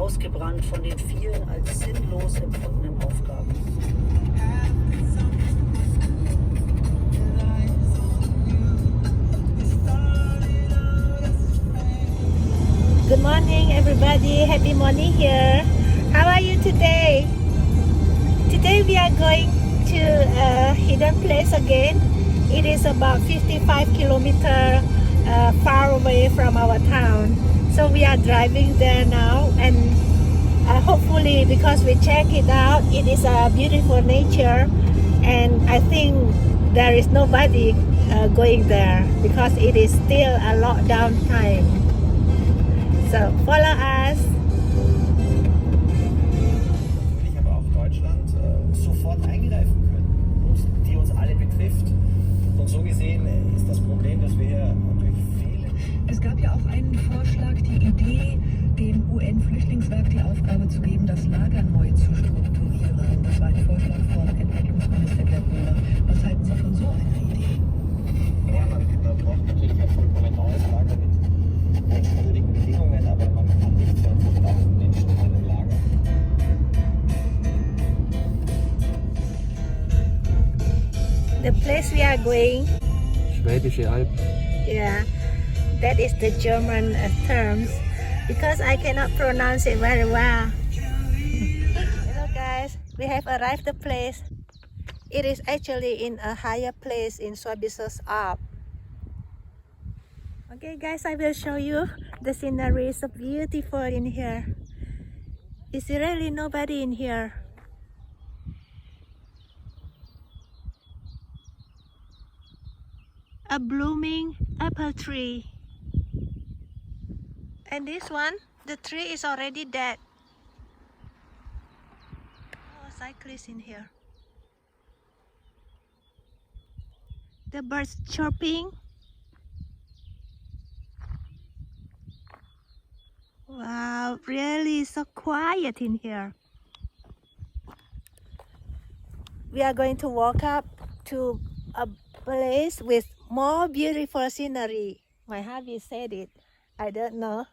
ausgebrannt von den vielen als sinnlos empfundenen Aufgaben. Good morning everybody, happy morning here. How are you today? Today we are going to a hidden place again. It is about 55 kilometers far away from our town. So we are driving there now, and hopefully, because we check it out, it is a beautiful nature, and I think there is nobody going there because it is still a lockdown time. So follow us. Natürlich aber auch Deutschland sofort eingreifen können, die uns alle betrifft. Und so gesehen ist das Problem, dass wir hier natürlich viele... Es gab ja auch einen Vorschlag, die Idee, dem UN-Flüchtlingswerk die Aufgabe zu geben, das Lager neu zu strukturieren. Das war ein Vorschlag von Entwicklungsminister Gerd Müller. Was halten Sie von so einer Idee? Ja, man braucht natürlich ein vollkommen neues Lager mit menschenwürdigen Bedingungen, aber man kann nicht für 1000 Menschen in einem Lager. The place we are going, Schwäbische Alb. yeah, that is the German terms because I cannot pronounce it very well. Hello guys, we have arrived the place. It is actually in a higher place in Schwäbische Alb. Okay guys, I will show you the scenery. Is so beautiful in here. Is really nobody in here. A blooming apple tree. And this one, the tree is already dead. Oh, cyclists in here. The birds chirping. Wow, really so quiet in here. We are going to walk up to a place with more beautiful scenery. My hubby said it. I don't know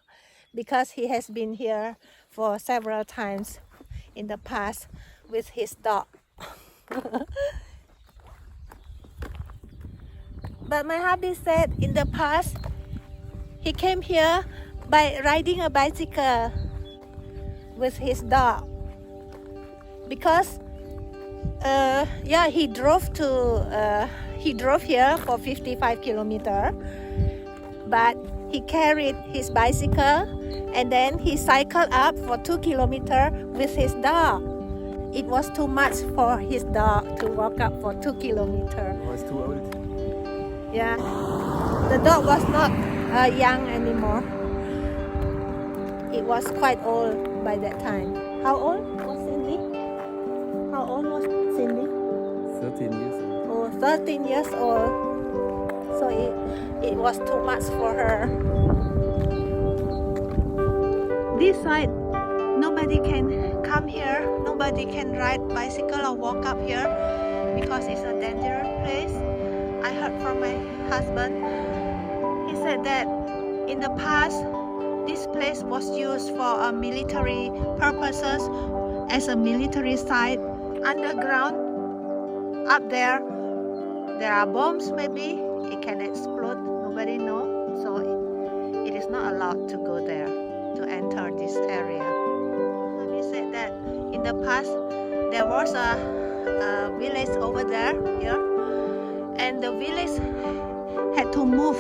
because he has been here for several times in the past with his dog. But my hubby said in the past he came here by riding a bicycle with his dog because he drove here for 55 kilometers, but he carried his bicycle and then he cycled up for 2 kilometers with his dog. It was too much for his dog to walk up for 2 kilometers. Was too old. Yeah, the dog was not young anymore. It was quite old by that time. How old was Cindy? How old was Cindy? 13 years old. Oh, 13 years old. So it was too much for her. This side, nobody can come here. Nobody can ride bicycle or walk up here because it's a dangerous place. I heard from my husband. He said that in the past, this place was used for military purposes as a military site. Underground, up there are bombs maybe. It can explode, nobody knows. So it is not allowed to go there, to enter this area. He said that in the past, there was a village over there, here, and the village had to move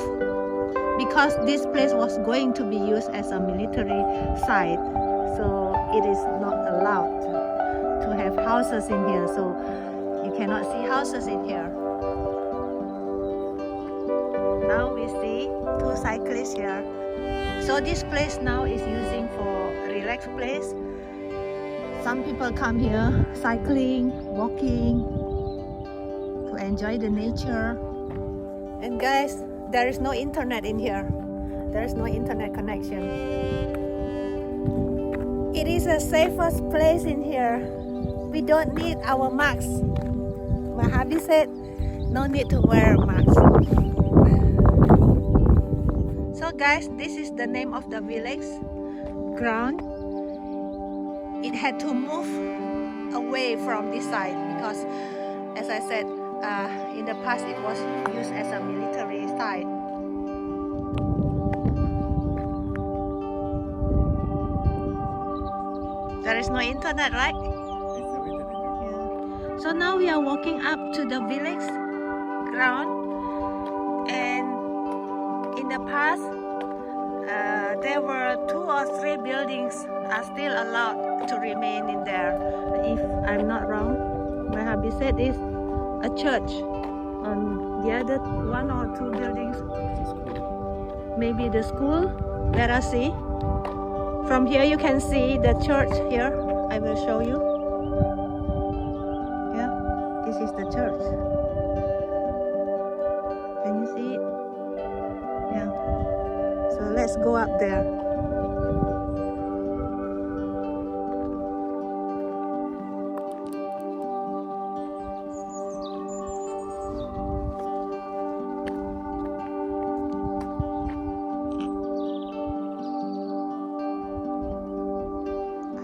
because this place was going to be used as a military site. So it is not allowed to have houses in here. So you cannot see houses in here. Now we see 2 cyclists here. So this place now is using for relaxed place. Some people come here cycling, walking, to enjoy the nature. And guys, there is no internet in here. There is no internet connection. It is the safest place in here. We don't need our masks. My hubby said, no need to wear a mask. So guys, this is the name of the village ground. it had to move away from this side because, as I said, in the past it was used as a military site. There is no internet, right? Yeah. So now we are walking up to the village ground, and in the past there were 2 or 3 buildings are still allowed to remain in there. If I'm not wrong, my hubby said is a church on the other 1 or 2 buildings. Maybe the school. Let us see. From here you can see the church here. I will show you. Yeah, this is the church. Can you see it? Yeah. So let's go up there.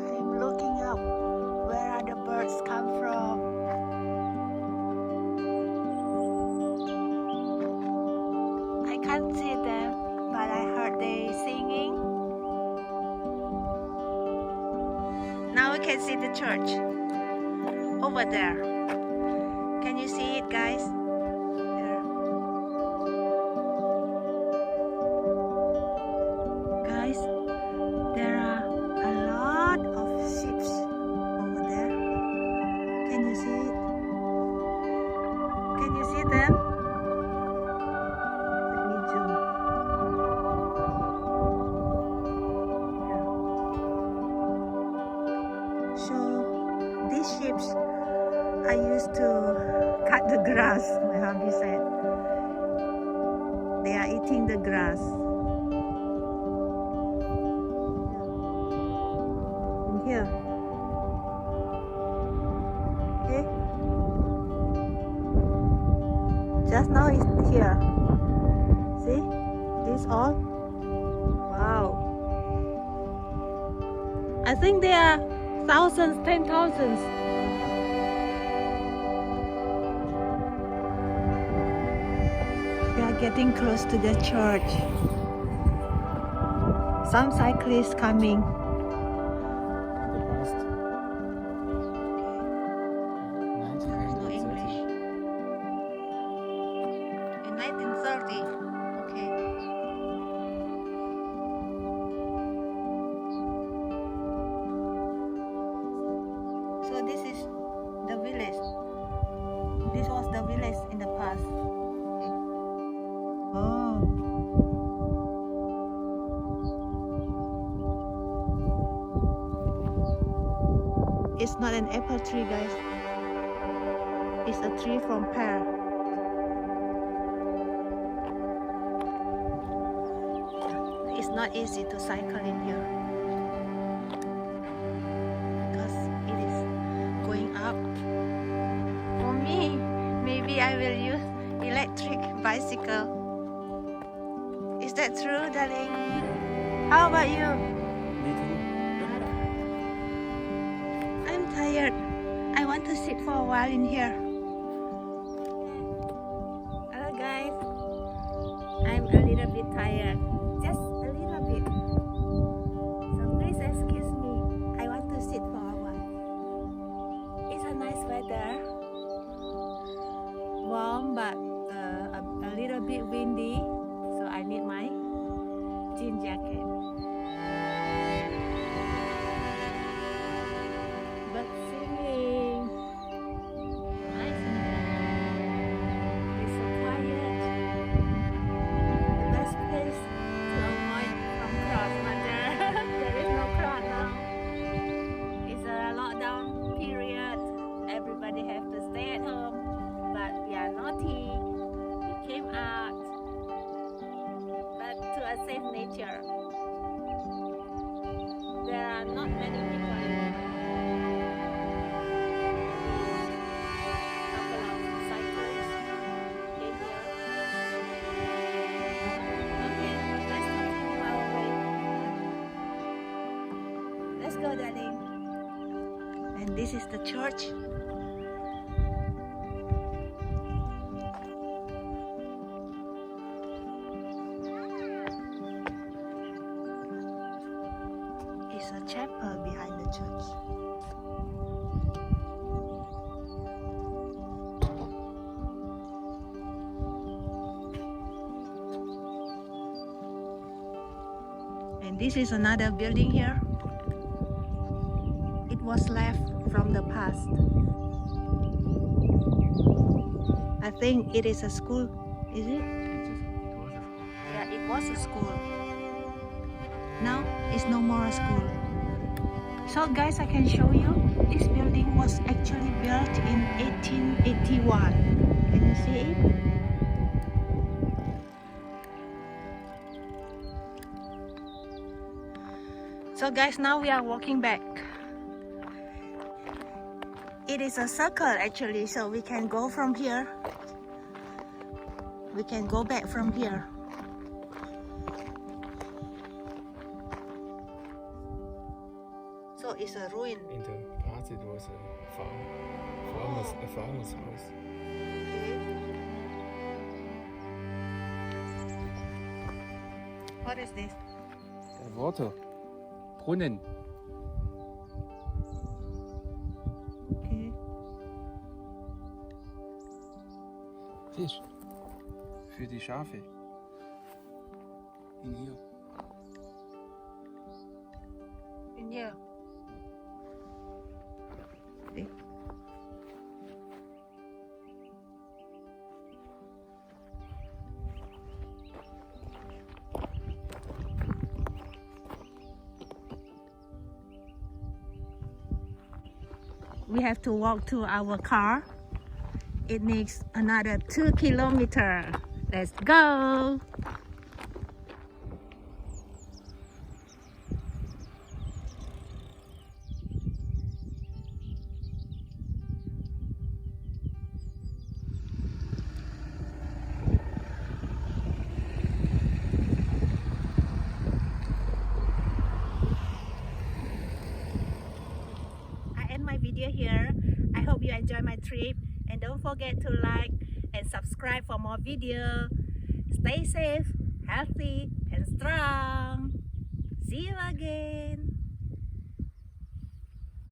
I'm looking up. Where are the birds come from? I can't see them, but I heard they singing. Now we can see the church over there. Can you see it, guys? There. Guys, there are a lot of sheep over there. Can you see it? Can you see them? Let me zoom. So these sheep I used to cut the grass. My hubby said they are eating the grass. In here. Okay. Just now it's here. See? This all. Wow. I think there are thousands, 10,000s. We are getting close to the church. Some cyclists coming. There is no English. In 1930. Okay. So this is the village. This was the village in the past. Oh. It's not an apple tree, guys. It's a tree from pear. It's not easy to cycle in here because it is going up. For me, maybe I will use electric bicycle. Is that true, darling? How about you? I'm tired. I want to sit for a while in here. Hello guys. I'm a little bit tired. Just a little bit. So please excuse me. I want to sit for a while. It's a nice weather. Warm but a little bit windy. So I need my jean jacket. But singing. Nice in there. It's so quiet. The best place to avoid from crowd, but there is no crowd now. It's a lockdown period. Everybody have to stay at home. But we are naughty. We came out. But to a safe nature. There are not many people anymore. Couple of cyclists came here. Okay, let's continue our way. Let's go, darling. And this is the church. It's a chapel behind the church. And this is another building here. It was left from the past. I think it is a school. Is it? Yeah, it was a school. Now it's no more a school. So guys, I can show you. This building was actually built in 1881. Can you see it? So guys, now we are walking back. It is a circle actually, so we can go from here. We can go back from here. So it's a ruin. In the past it was a farmer's house. Okay. What is this? Water. Brunnen. Okay. Fisch. Für die Schafe. In hier. In here. Okay. We have to walk to our car. It needs another 2 kilometers. Let's go. My video here. I hope you enjoy my trip, and don't forget to like and subscribe for more video. Stay safe, healthy and strong. See you again.